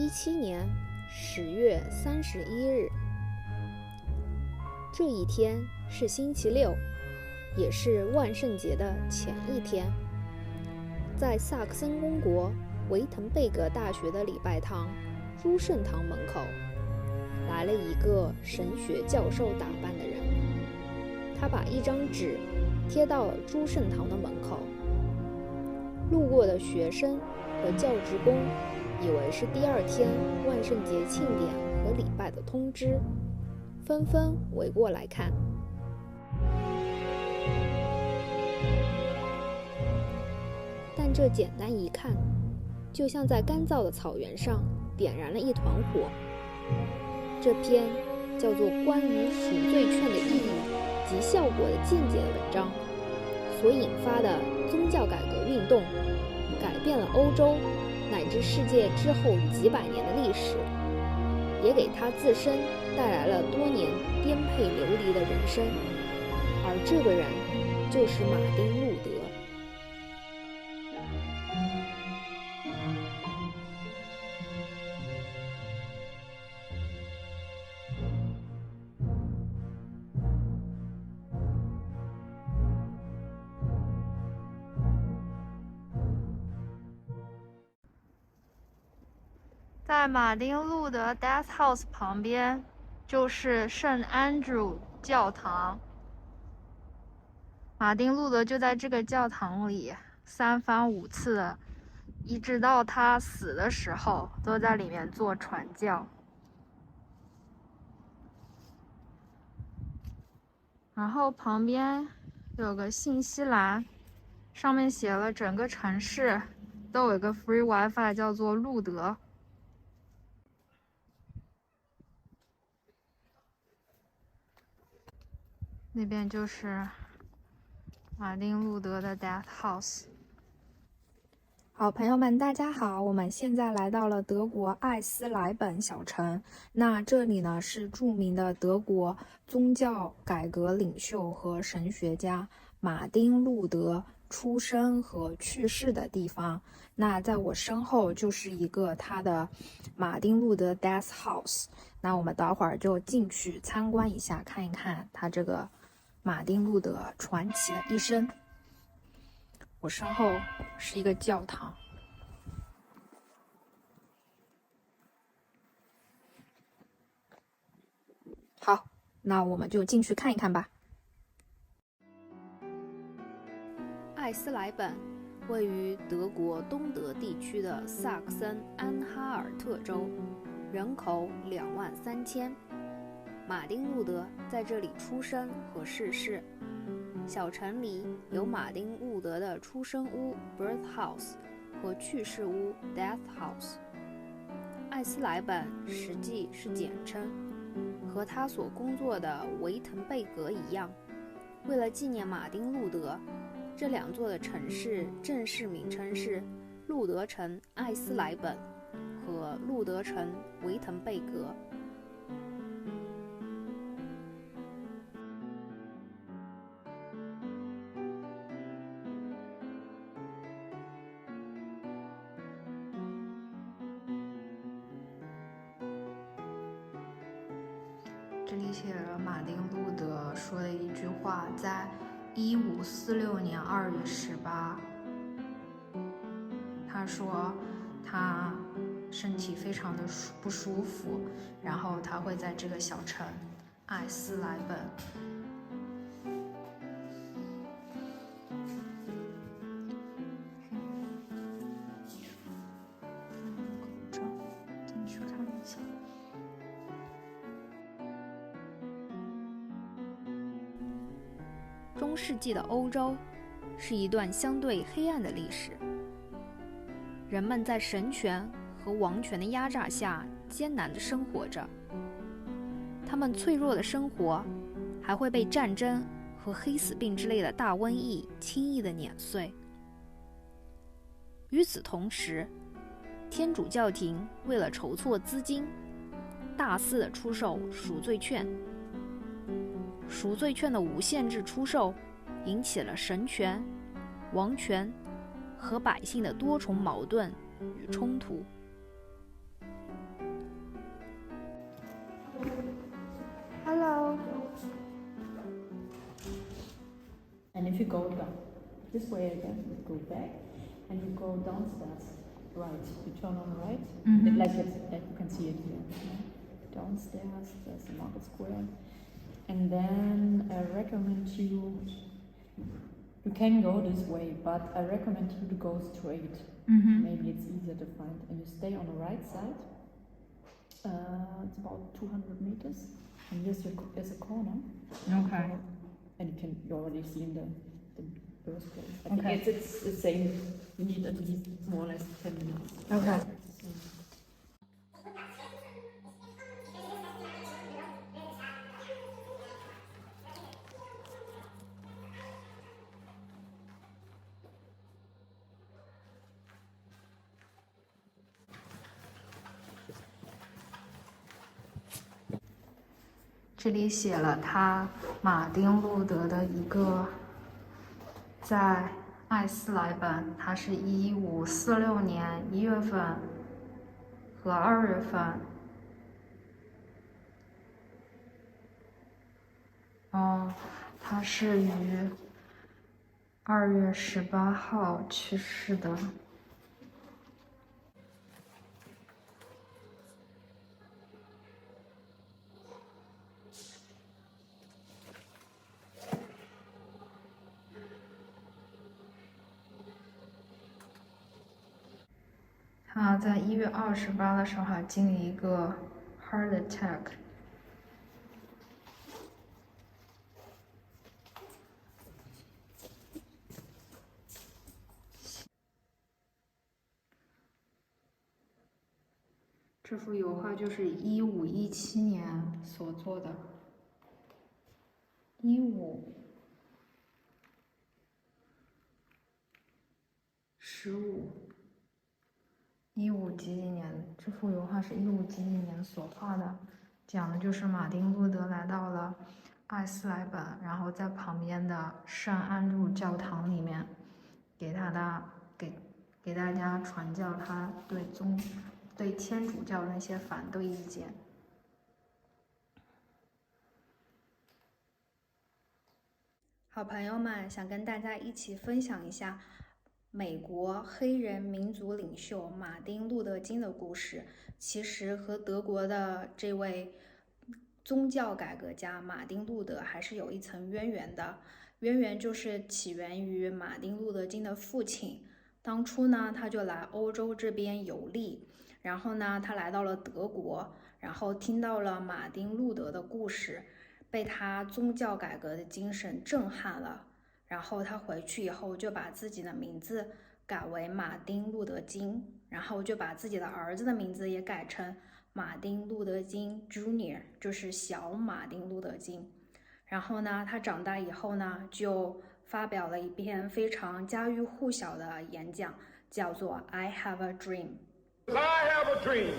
2017年10月31日，这一天是星期六，也是万圣节的前一天。在萨克森公国维滕贝格大学的礼拜堂诸圣堂门口，来了一个神学教授打扮的人。他把一张纸贴到了诸圣堂的门口。路过的学生和教职工以为是第二天万圣节庆典和礼拜的通知，纷纷围过来看。但这简单一看，就像在干燥的草原上点燃了一团火。这篇叫做《关于赎罪券的意义及效果的见解》的文章所引发的宗教改革运动，改变了欧洲乃至世界之后几百年的历史，也给他自身带来了多年颠沛流离的人生。而这个人就是马丁·路德。在马丁·路德 Death House 旁边就是圣安德鲁教堂。马丁·路德就在这个教堂里三番五次的，一直到他死的时候都在里面做传教。然后旁边有个信息栏，上面写了整个城市都有一个 free wifi， 叫做路德。那边就是马丁·路德的 Death House。 好，朋友们，大家好，我们现在来到了德国艾斯莱本小城。那这里呢是著名的德国宗教改革领袖和神学家马丁·路德出生和去世的地方。那在我身后就是一个他的马丁·路德 Death House。那我们待会儿就进去参观一下，看一看他这个马丁·路德传奇的一生。我身后是一个教堂。好，那我们就进去看一看吧。艾斯莱本位于德国东德地区的萨克森安哈尔特州，人口23000。马丁·路德在这里出生和逝世。小城里有马丁·路德的出生屋 Birth House 和去世屋 Death House。艾斯莱本实际是简称，和他所工作的维滕贝格一样。为了纪念马丁·路德，这两座的城市正式名称是路德城艾斯莱本和路德城维滕贝格。这里写了马丁·路德说的一句话，在1546年2月18，他说他身体非常的不舒服，然后他会在这个小城艾斯莱本。进去看一下。中世纪的欧洲是一段相对黑暗的历史，人们在神权和王权的压榨下艰难地生活着，他们脆弱的生活还会被战争和黑死病之类的大瘟疫轻易地碾碎。与此同时，天主教廷为了筹措资金，大肆地出售赎罪券。赎罪券的无限制出售引起了神权、王权和百姓的多重矛盾与冲突。if you go down this way again, you go back, and you go downstairs, right. You turn on right, like you can see it here. Downstairs, there's the market square, and then I recommend you. You can go this way, but I recommend you to go straight. Maybe it's easier to find, and you stay on the right side. It's about 200 meters, and there's a corner. Okay. And you already seen the birthplace. I Okay. think it's the same. You need at least more or less 10 minutes. Okay. 这里写了他马丁·路德的一个，在艾斯莱本，他是1546年1月份和2月份，他是于2月18号去世的。他在1月28的时候还经历一个 heart attack。这幅油画就是1517年所做的，15、15。15几几年，这幅油画是15几几年所画的，讲的就是马丁·路德来到了艾斯莱本，然后在旁边的圣安路教堂里面，给大家传教他对天主教的那些反对意见。好朋友们，想跟大家一起分享一下美国黑人民族领袖马丁·路德·金的故事，其实和德国的这位宗教改革家马丁·路德还是有一层渊源的。渊源就是起源于马丁·路德·金的父亲，当初呢他就来欧洲这边游历，然后呢他来到了德国，然后听到了马丁·路德的故事，被他宗教改革的精神震撼了。然后他回去以后就把自己的名字改为马丁·路德·金，然后就把自己的儿子的名字也改成马丁·路德·金 Junior， 就是小马丁·路德·金。然后呢，他长大以后呢，就发表了一篇非常家喻户晓的演讲，叫做 I Have a Dream。 I have a dream.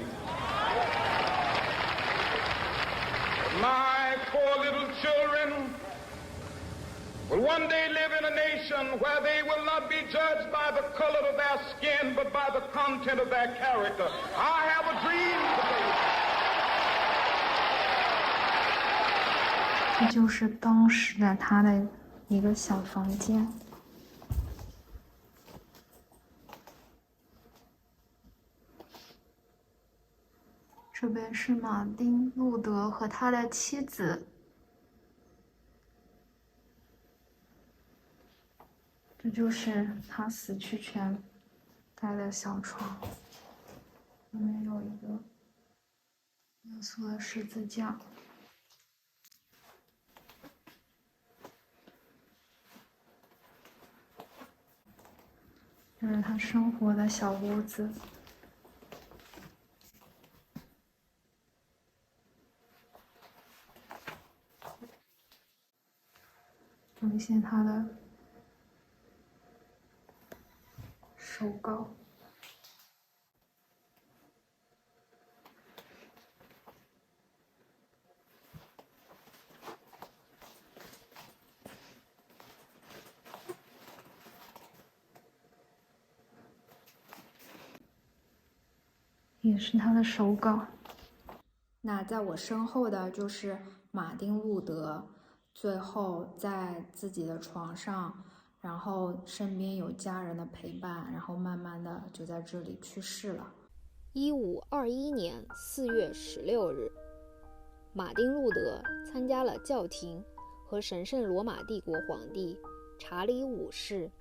My four little children will one day live in a nation where they will not be judged by the color of their skin, but by the content of their character. I have a dream today. 这就是当时的他的一个小房间。这边是马丁·路德和他的妻子。这就是他死去前盖的小床，里面有一个耶稣的十字架。这是他生活的小屋子。有一些他的手稿。也是他的手稿。那在我身后的就是马丁·路德，最后在自己的床上然后身边有家人的陪伴，然后慢慢的就在这里去世了。1521年4月16日，马丁·路德参加了教廷和神圣罗马帝国皇帝查理五世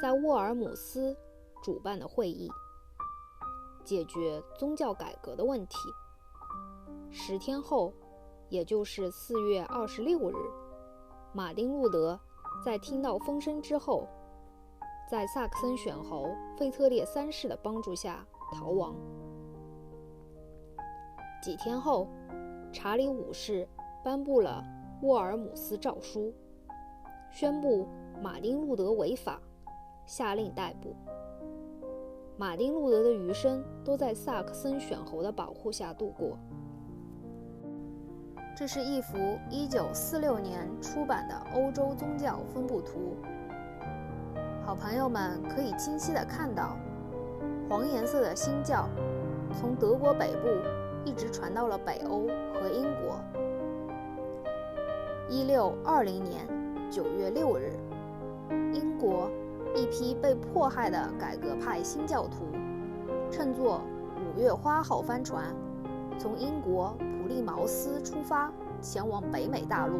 在沃尔姆斯主办的会议，解决宗教改革的问题。10天后，也就是4月26日，马丁·路德在听到风声之后，在萨克森选侯腓特烈3世的帮助下逃亡。几天后，查理五世颁布了沃尔姆斯诏书，宣布马丁·路德违法，下令逮捕。马丁·路德的余生都在萨克森选侯的保护下度过。这是一幅1946年出版的欧洲宗教分布图。好朋友们可以清晰地看到，黄颜色的新教从德国北部一直传到了北欧和英国。1620年9月6日，英国一批被迫害的改革派新教徒乘坐5月花号帆船，从英国普利茅斯出发，前往北美大陆，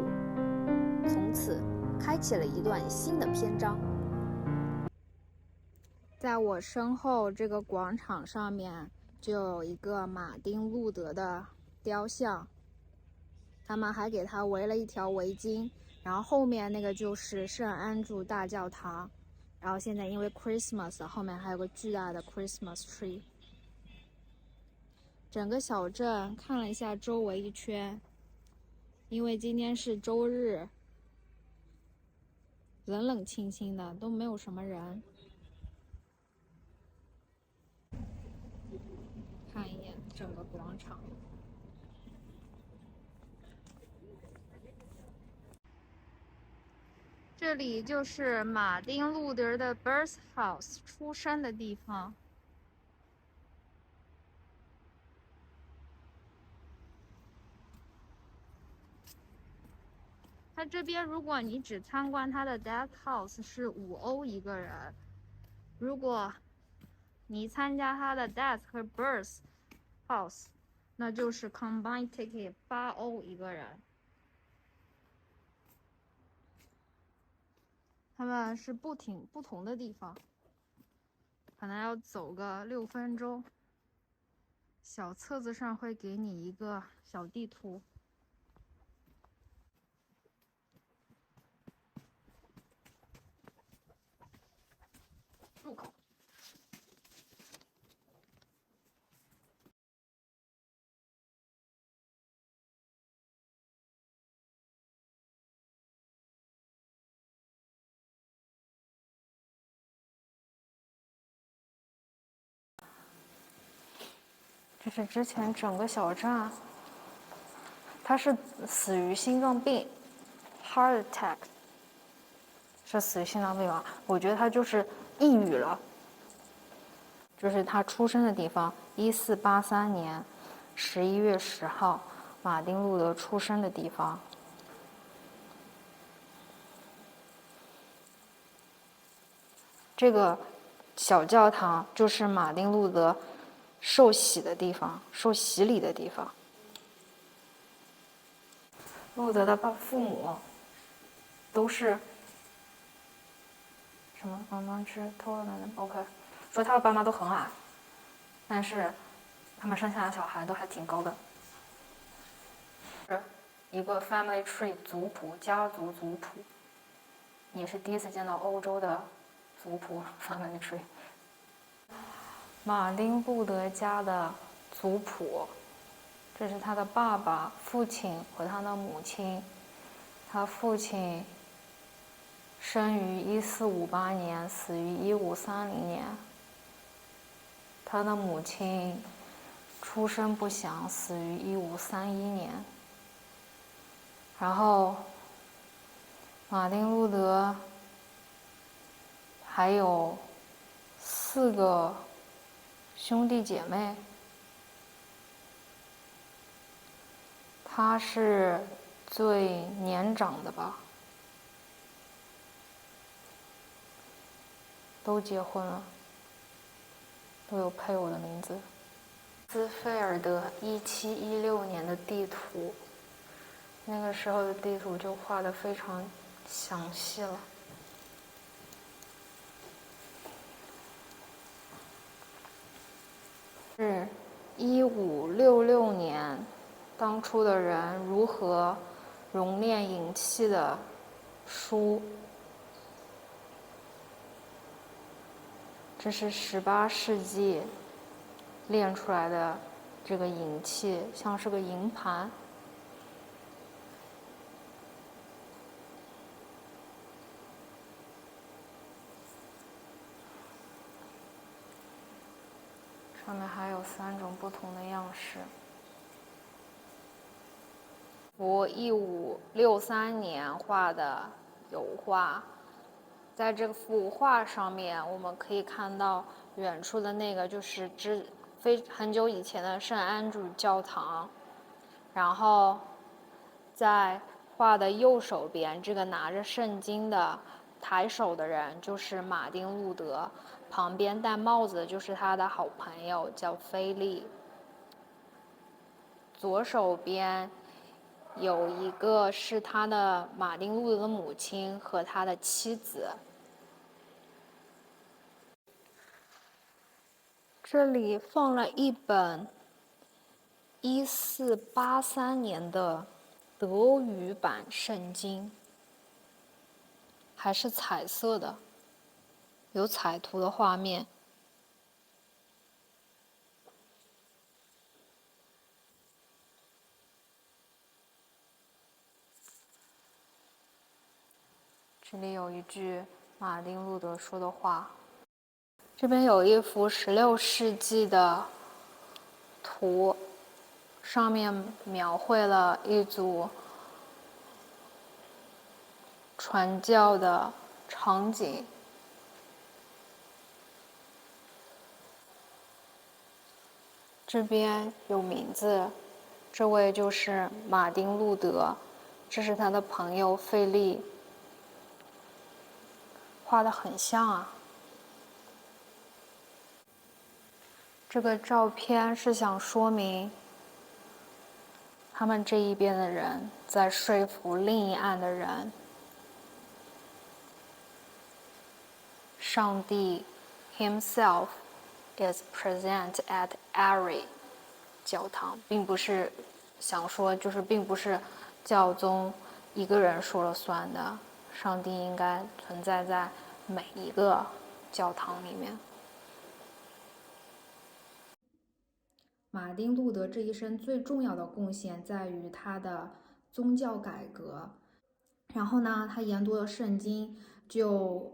从此开启了一段新的篇章。在我身后这个广场上面就有一个马丁·路德的雕像，他们还给他围了一条围巾，然后后面那个就是圣安住大教堂，然后现在因为 Christmas 后面还有个巨大的 Christmas tree。 整个小镇看了一下周围一圈，因为今天是周日，冷冷清清的，都没有什么人。看一眼整个广场，这里就是马丁·路德的 birth house 出生的地方。他这边如果你只参观他的 death house 是5欧一个人，如果你参加他的 death 和 birth house， 那就是 combined ticket 8欧一个人。他们是不同的地方，可能要走个6分钟。小册子上会给你一个小地图。入口。这是之前整个小镇，他是死于心脏病 ，heart attack， 是死于心脏病吧？我觉得他就是抑郁了。这是他出生的地方，1483年11月10号，马丁·路德出生的地方。这个小教堂就是马丁·路德受洗的地方，受洗礼的地方。路德的父母都是什么？妈妈是偷了奶奶 ？OK， 说他的爸妈都很矮，但是他们生下的小孩都还挺高的。是一个 family tree 族谱，家族族谱，也是第一次见到欧洲的族谱 family tree。马丁·路德家的族谱，这是他的爸爸、父亲和他的母亲。他父亲生于1458年，死于1530年。他的母亲出生不详，死于1531年。然后，马丁·路德还有4个兄弟姐妹，他是最年长的吧。都结婚了，都有配偶的名字。斯菲尔德1716年的地图，那个时候的地图就画得非常详细了。是1566年，当初的人如何熔炼银器的书。这是18世纪炼出来的这个银器，像是个银盘。上面还有3种不同的样式。1563年画的油画，在这幅画上面，我们可以看到远处的那个就是很久以前的圣安主教堂，然后在画的右手边，这个拿着圣经的抬手的人就是马丁路德，旁边戴帽子的就是他的好朋友叫菲利。左手边有一个是他的马丁路德的母亲和他的妻子。这里放了一本1483年的德语版圣经，还是彩色的，有彩图的画面。这里有一句马丁路德说的话。这边有一幅16世纪的图，上面描绘了一组传教的场景。这边有名字，这位就是马丁路德，这是他的朋友费利，画得很像啊。这个照片是想说明，他们这一边的人在说服另一岸的人，上帝 Himself is present at Ari 教堂，并不是想说，就是并不是教宗一个人说了算的，上帝应该存在在每一个教堂里面。马丁路德这一生最重要的贡献在于他的宗教改革。然后呢，他研读了圣经，就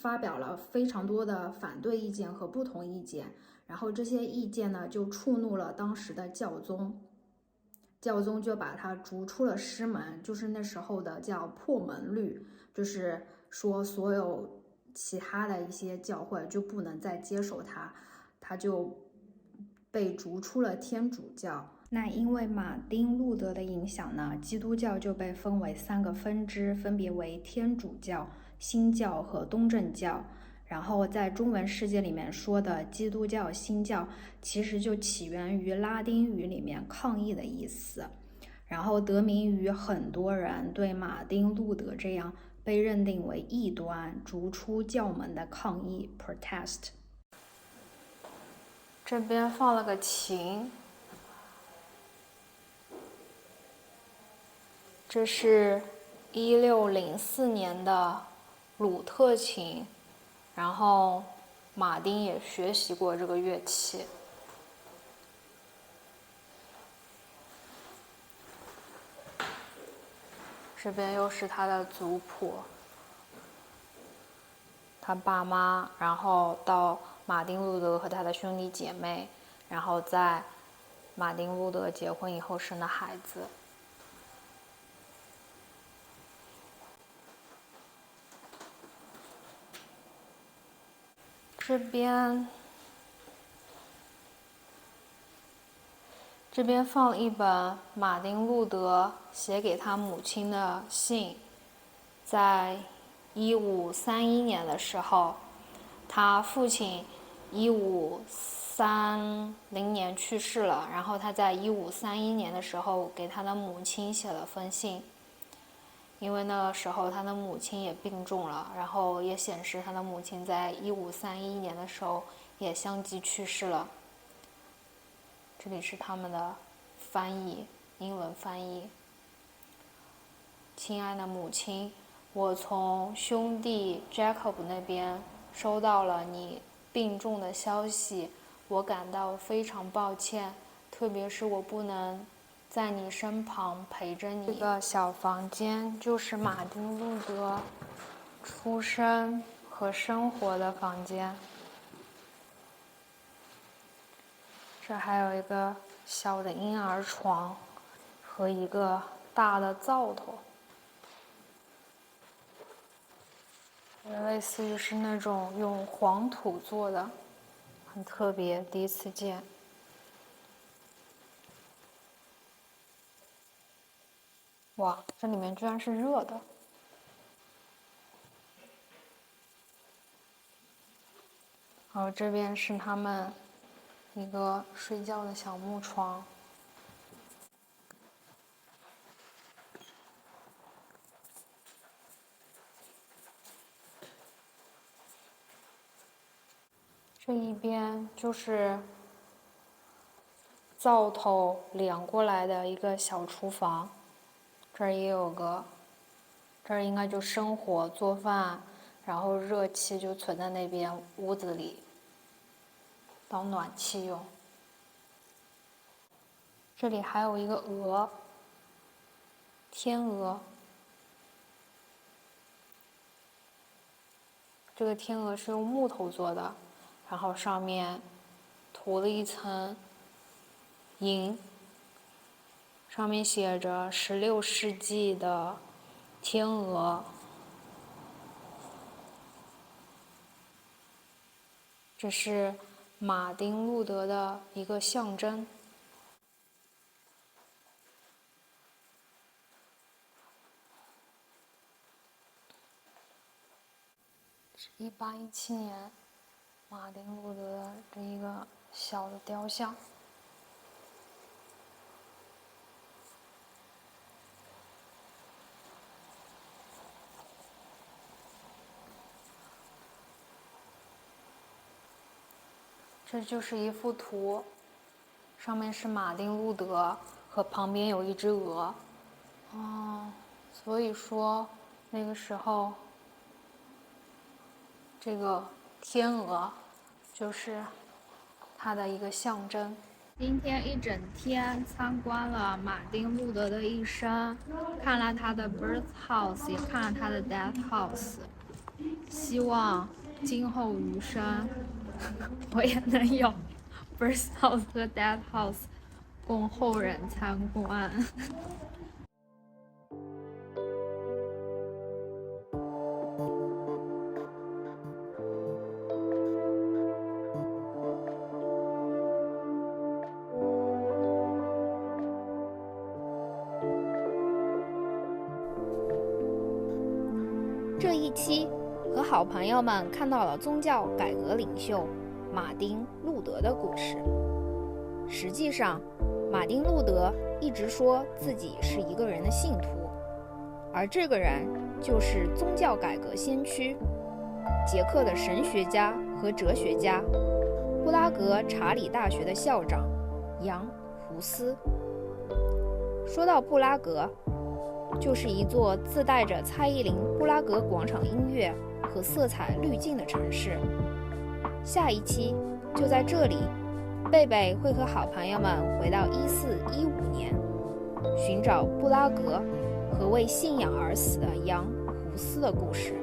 发表了非常多的反对意见和不同意见。然后这些意见呢，就触怒了当时的教宗，教宗就把他逐出了师门，就是那时候的叫破门律，就是说所有其他的一些教会就不能再接受他，他就被逐出了天主教。那因为马丁路德的影响呢，基督教就被分为3个分支，分别为天主教、新教和东正教。然后在中文世界里面说的基督教、新教，其实就起源于拉丁语里面抗议的意思，然后得名于很多人对马丁路德这样被认定为异端、逐出教门的抗议 protest。这边放了个琴，这是1604年的鲁特琴，然后马丁也学习过这个乐器。这边又是他的族谱，他爸妈，然后到马丁路德和他的兄弟姐妹，然后在马丁路德结婚以后生的孩子。这边放了一本马丁路德写给他母亲的信，在1531年的时候，他父亲1530年去世了，然后他在1531年的时候给他的母亲写了封信，因为那个时候他的母亲也病重了，然后也显示他的母亲在1531年的时候也相继去世了。这里是他们的翻译，英文翻译。亲爱的母亲，我从兄弟 Jacob 那边收到了你病重的消息，我感到非常抱歉，特别是我不能在你身旁陪着你。这个小房间就是马丁·路德出生和生活的房间。这还有一个小的婴儿床和一个大的灶头，类似于是那种用黄土做的，很特别，第一次见。哇，这里面居然是热的。然后这边是他们一个睡觉的小木床。这一边就是灶头连过来的一个小厨房，这儿也有个，这儿应该就生火做饭，然后热气就存在那边屋子里，当暖气用。这里还有一个鹅，天鹅。这个天鹅是用木头做的，然后上面涂了一层银，上面写着16世纪的天鹅。这是马丁·路德的一个象征。是1817年马丁·路德的这一个小的雕像。这就是一幅图，上面是马丁·路德和旁边有一只鹅。所以说那个时候这个天鹅就是它的一个象征。今天一整天参观了马丁·路德的一生，看了他的 birth house， 也看了他的 death house。希望今后余生我也能有 birth house 和 death house 供后人参观。这一期和好朋友们看到了宗教改革领袖马丁·路德的故事。实际上，马丁·路德一直说自己是一个人的信徒，而这个人就是宗教改革先驱捷克的神学家和哲学家，布拉格查理大学的校长杨·胡斯。说到布拉格，就是一座自带着蔡依林布拉格广场音乐和色彩滤镜的城市。下一期就在这里，贝贝会和好朋友们回到1415年，寻找布拉格和为信仰而死的杨·胡斯的故事。